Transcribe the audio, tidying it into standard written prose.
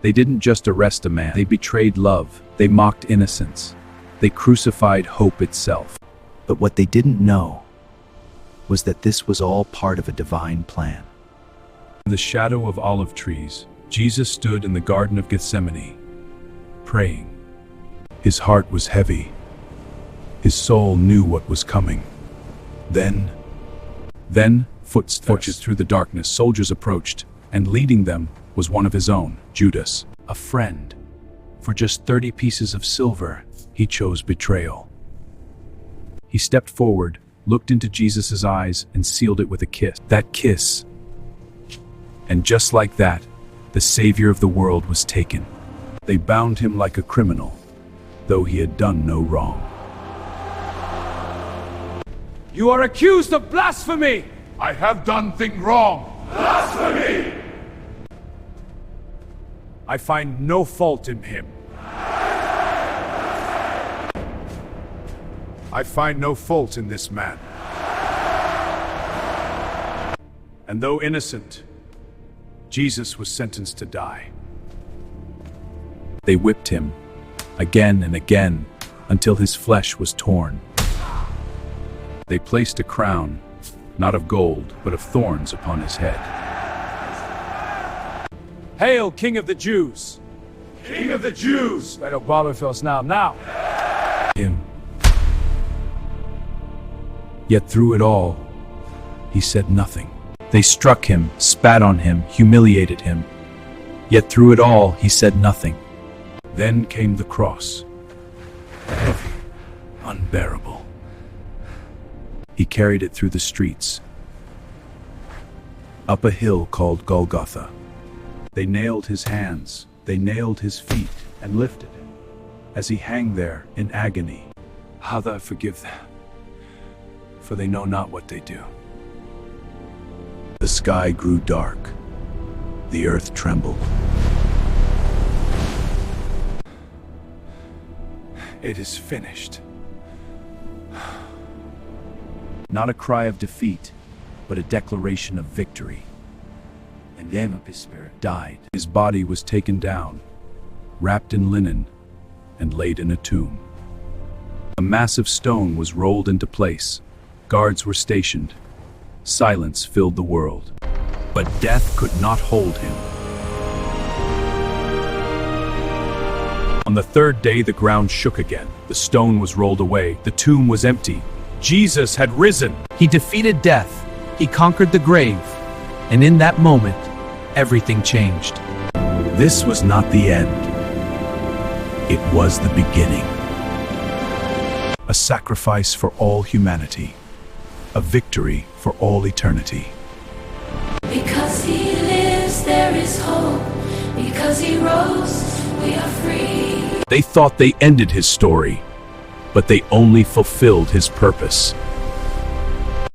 They didn't just arrest a man, they betrayed love, they mocked innocence, they crucified hope itself. But what they didn't know was that this was all part of a divine plan. In the shadow of olive trees, Jesus stood in the Garden of Gethsemane, praying. His heart was heavy. His soul knew what was coming. Then, footsteps through the darkness, soldiers approached, and leading them was one of his own, Judas, a friend. For just 30 pieces of silver, he chose betrayal. He stepped forward, looked into Jesus' eyes, and sealed it with a kiss. That kiss. And just like that, the Savior of the world was taken. They bound him like a criminal, though he had done no wrong. You are accused of blasphemy! I have done thing wrong. Blasphemy! I find no fault in him. I find no fault in this man. And though innocent, Jesus was sentenced to die. They whipped him again and again until his flesh was torn. They placed a crown, not of gold, but of thorns upon his head. Hail, King of the Jews! King of the Jews! Better Barberfels now! Him. Yet through it all, he said nothing. They struck him, spat on him, humiliated him. Yet through it all, he said nothing. Then came the cross. Heavy, unbearable. He carried it through the streets, up a hill called Golgotha. They nailed his hands, they nailed his feet, and lifted him, as he hung there in agony. Father, forgive them, for they know not what they do. The sky grew dark, the earth trembled. It is finished. Not a cry of defeat, but a declaration of victory. And then his spirit died. His body was taken down, wrapped in linen, and laid in a tomb. A massive stone was rolled into place. Guards were stationed. Silence filled the world. But death could not hold him. On the third day, the ground shook again. The stone was rolled away. The tomb was empty. Jesus had risen. He defeated death. He conquered the grave. And in that moment, everything changed. This was not the end. It was the beginning. A sacrifice for all humanity. A victory for all eternity. Because he lives, there is hope. Because he rose, we are free. They thought they ended his story, but they only fulfilled his purpose.